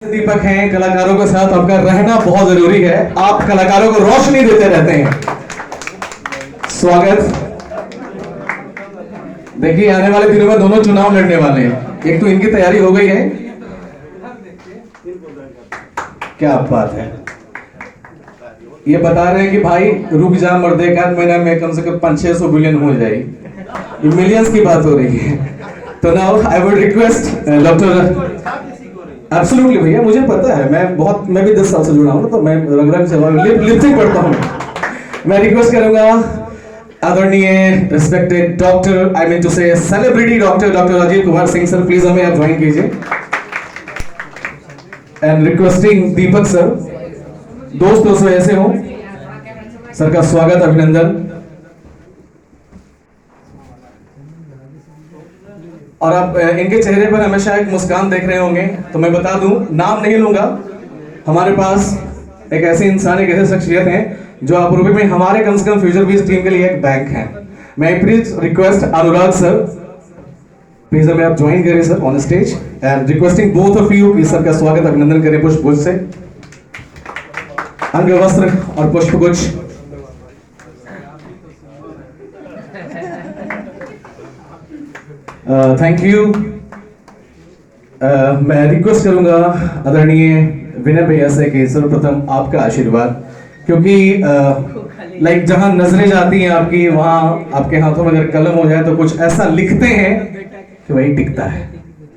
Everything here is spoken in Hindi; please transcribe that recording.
दीपक हैं। कलाकारों के साथ आपका रहना बहुत जरूरी है। आप कलाकारों को रोशनी देते रहते हैं। स्वागत। देखिए आने वाले दिनों में दोनों चुनाव लड़ने वाले हैं। एक तो इनकी तैयारी हो गई है। क्या बात है। ये बता रहे हैं कि भाई रुक जा मर्दे का महीना में कम से कम 500-600 बिलियन हो जाएगी। मिलियंस की बात हो रही है। तो now I would request doctor. Absolutely भैया, मुझे पता है। मैं भी 10 साल से जुड़ा हूँ ना, तो मैं रंग से लिपसिंग पढ़ता हूँ। मैं रिक्वेस्ट करूंगा आदरणीय respected doctor, I mean to say celebrity doctor Rajiv Kumar Singh sir, please हमें आप ज्वाइन कीजिए। एंड रिक्वेस्टिंग दीपक सर, दोस्तों ऐसे हो सर का स्वागत, अभिनंदन। और आप इनके चेहरे पर हमेशा एक मुस्कान देख रहे होंगे। तो मैं बता दूं, नाम नहीं लूंगा। हमारे पास एक ऐसे इंसान, एक ऐसे शख्सियत हैं जो अपूर्वी में हमारे कम से कम फ्यूचर बीस टीम के लिए एक बैंक है। मैं please request Anurag sir, please हमें आप ज्वाइन करें sir on stage. And requesting both of you, sir का स्वागत अभिनंदन करें पुष्पगुच्छ से। अंग वस्त्र और पुष्पगुच्छ। Thank you. मैं रिक्वेस्ट करूंगा आदरणीय विनय भैया से कि सर्वप्रथम आपका आशीर्वाद, क्योंकि लाइक जहां नजरें जाती हैं आपकी, वहां आपके हाथों में अगर कलम हो जाए तो कुछ ऐसा लिखते हैं कि वही टिकता है।